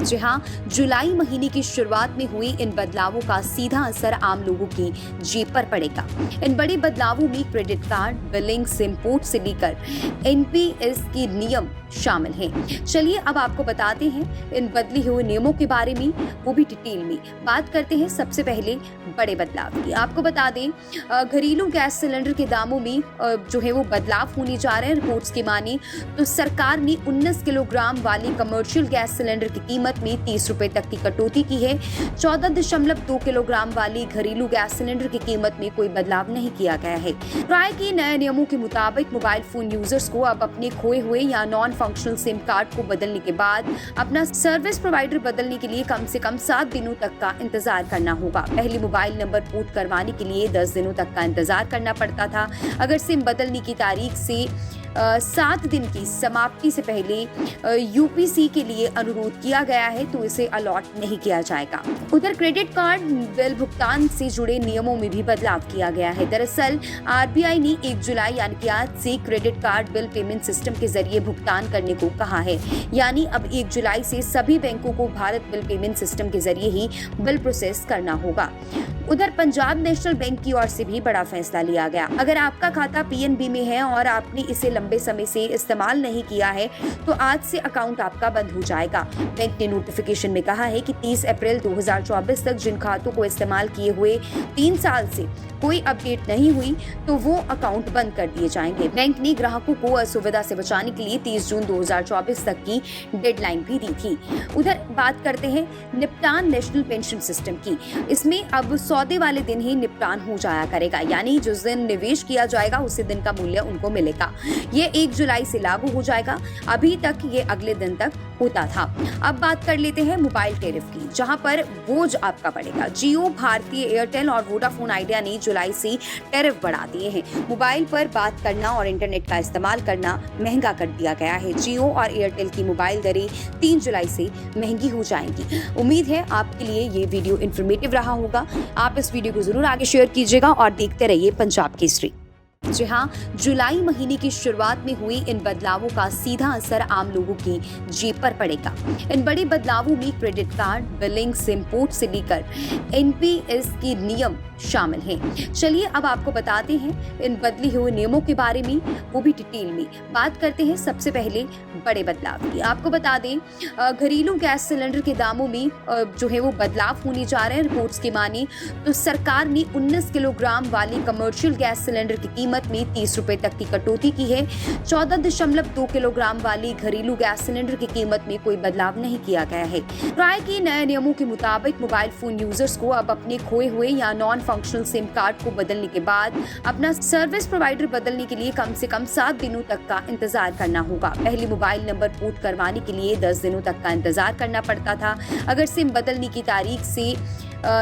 जी हाँ, जुलाई महीने की शुरुआत में हुई इन बदलावों का सीधा असर आम लोगों की जेब पर पड़ेगा। इन बड़े बदलावों में credit card, billing, SIM port से लेकर एनपीएस के नियम शामिल हैं। चलिए अब आपको बताते हैं इन बदले हुए नियमों के बारे में, वो भी डिटेल में। बात करते हैं सबसे पहले बड़े बदलाव की। आपको बता दें, घरेलू गैस सिलेंडर के दामों में जो है वो बदलाव होने जा रहे हैं। रिपोर्ट्स की माने तो सरकार ने 19 किलोग्राम वाले कमर्शियल गैस सिलेंडर की कीमत में 30 रुपए तक की कटौती की है। 14.2 किलोग्राम वाली घरेलू गैस सिलेंडर की कीमत में कोई बदलाव नहीं किया गया है। ट्राई के नए नियमों के मुताबिक मोबाइल फोन यूजर्स को अब अपने खोए हुए या नॉन फंक्शनल सिम कार्ड को बदलने के बाद अपना सर्विस प्रोवाइडर बदलने के लिए कम से कम 7 दिनों तक का इंतजार करना होगा। पहले मोबाइल नंबर पोर्ट करवाने के लिए 10 दिनों तक का इंतजार करना पड़ता था। अगर सिम बदलने की तारीख से 7 दिन की समाप्ति से पहले यूपीसी के लिए अनुरोध किया गया है तो इसे अलॉट नहीं किया जाएगा। उधर क्रेडिट कार्ड बिल भुगतान से जुड़े नियमों में भी बदलाव किया गया है। दरअसल आरबीआई ने 1 जुलाई यानी कि आज से credit card bill payment system के जरिए भुगतान करने को कहा है। यानी अब 1 जुलाई से सभी बैंकों को भारत बिल पेमेंट सिस्टम के जरिए ही बिल प्रोसेस करना होगा। उधर पंजाब नेशनल बैंक की ओर से भी बड़ा फैसला लिया गया। अगर आपका खाता पीएनबी में है और आपने इसे लंबे समय से इस्तेमाल नहीं किया है तो आज से अकाउंट आपका बंद हो जाएगा। बैंक ने नोटिफिकेशन में कहा है कि 30 अप्रैल 2024 तक जिन खातों को इस्तेमाल किए हुए 3 साल से कोई अपडेट नहीं हुई तो वो अकाउंट बंद कर दिए जाएंगे। बैंक ने ग्राहकों को असुविधा से बचाने के लिए 30 जून 2024 तक की डेडलाइन भी दी थी। उधर बात करते हैं निपटान नेशनल पेंशन सिस्टम की। इसमें अब सौदे वाले दिन ही निपटान हो जाया करेगा, यानी जिस दिन निवेश किया जाएगा उसी दिन का मूल्य उनको मिलेगा। ये 1 जुलाई से लागू हो जाएगा। अभी तक ये अगले दिन तक होता था। अब बात कर लेते हैं मोबाइल टैरिफ की, जहां पर बोझ आपका पड़ेगा। जियो, भारतीय एयरटेल और वोडाफोन आइडिया ने जुलाई से टैरिफ बढ़ा दिए हैं। मोबाइल पर बात करना और इंटरनेट का इस्तेमाल करना महंगा कर दिया गया है। जियो और एयरटेल की मोबाइल दरें 3 जुलाई से महंगी हो जाएंगी। उम्मीद है आपके लिए ये वीडियो इन्फॉर्मेटिव रहा होगा। आप इस वीडियो को जरूर आगे शेयर कीजिएगा और देखते रहिए पंजाब केसरी। जी हाँ, जुलाई महीने की शुरुआत में हुई इन बदलावों का सीधा असर आम लोगों की जेब पर पड़ेगा। इन बड़े बदलावों में credit card, billing, SIM port से लेकर एनपीएस के नियम शामिल हैं। चलिए अब आपको बताते हैं इन बदले हुए नियमों के बारे में, वो भी डिटेल में। बात करते हैं सबसे पहले बड़े बदलाव की। आपको बता दें, घरेलू गैस सिलेंडर के दामों में जो है वो बदलाव होने जा रहे हैं। रिपोर्ट्स की माने तो सरकार ने 19 किलोग्राम वाले कमर्शियल गैस सिलेंडर की कीमत में 30 रुपए तक की कटौती की है। 14.2 किलोग्राम वाली घरेलू गैस सिलेंडर की कीमत में कोई बदलाव नहीं किया गया है। ट्राई के नए नियमों के मुताबिक मोबाइल फोन यूजर्स को अब अपने खोए हुए या नॉन फंक्शनल सिम कार्ड को बदलने के बाद अपना सर्विस प्रोवाइडर बदलने के लिए कम से कम 7 दिनों तक का इंतजार करना होगा। पहले मोबाइल नंबर पोर्ट करवाने के लिए 10 दिनों तक का इंतजार करना पड़ता था। अगर सिम बदलने की तारीख से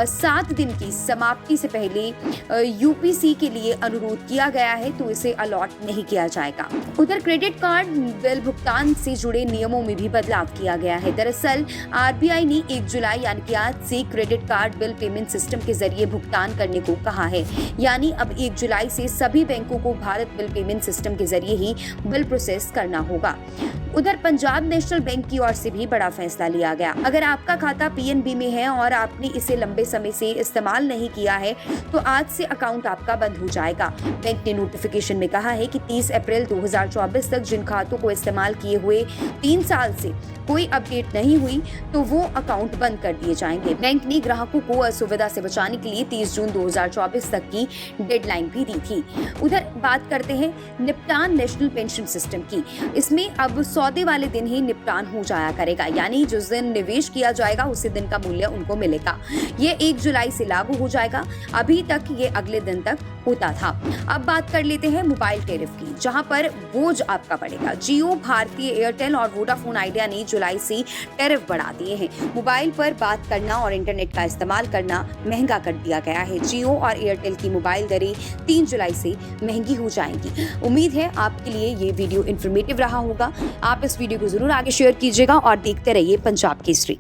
7 दिन की समाप्ति से पहले यूपीसी के लिए अनुरोध किया गया है तो इसे अलॉट नहीं किया जाएगा। उधर क्रेडिट कार्ड बिल भुगतान से जुड़े नियमों में भी बदलाव किया गया है। दरअसल आरबीआई ने 1 जुलाई यानी कि आज से credit card bill payment system के जरिए भुगतान करने को कहा है। यानी अब 1 जुलाई से सभी बैंकों को भारत बिल पेमेंट सिस्टम के जरिए ही बिल प्रोसेस करना होगा। उधर पंजाब नेशनल बैंक की ओर से भी बड़ा फैसला लिया गया। अगर आपका खाता पीएनबी में है और आपने इसे लंबे समय से इस्तेमाल नहीं किया है तो आज से अकाउंट आपका बंद हो जाएगा। बैंक ने नोटिफिकेशन में कहा है कि 30 अप्रैल 2024 तक जिन खातों को इस्तेमाल किए हुए 3 साल से कोई अपडेट नहीं हुई तो वो अकाउंट बंद कर दिए जाएंगे। बैंक ने ग्राहकों को असुविधा से बचाने के लिए 30 जून 2024 तक की डेडलाइन भी दी थी। उधर बात करते हैं निपटान नेशनल पेंशन सिस्टम की। इसमें अब सौदे वाले दिन ही निपटान हो जाया करेगा, यानी जिस दिन निवेश किया जाएगा उसी दिन का मूल्य उनको मिलेगा। ये 1 जुलाई से लागू हो जाएगा। अभी तक ये अगले दिन तक होता था। अब बात कर लेते हैं मोबाइल टैरिफ की, जहां पर बोझ आपका पड़ेगा। जियो, भारतीय एयरटेल और वोडाफोन आइडिया ने जुलाई से टैरिफ बढ़ा दिए हैं। मोबाइल पर बात करना और इंटरनेट का इस्तेमाल करना महंगा कर दिया गया है। जियो और एयरटेल की मोबाइल दरें 3 जुलाई से महंगी हो जाएंगी। उम्मीद है आपके लिए ये वीडियो इन्फॉर्मेटिव रहा होगा। आप इस वीडियो को जरूर आगे शेयर कीजिएगा और देखते रहिए पंजाब केसरी।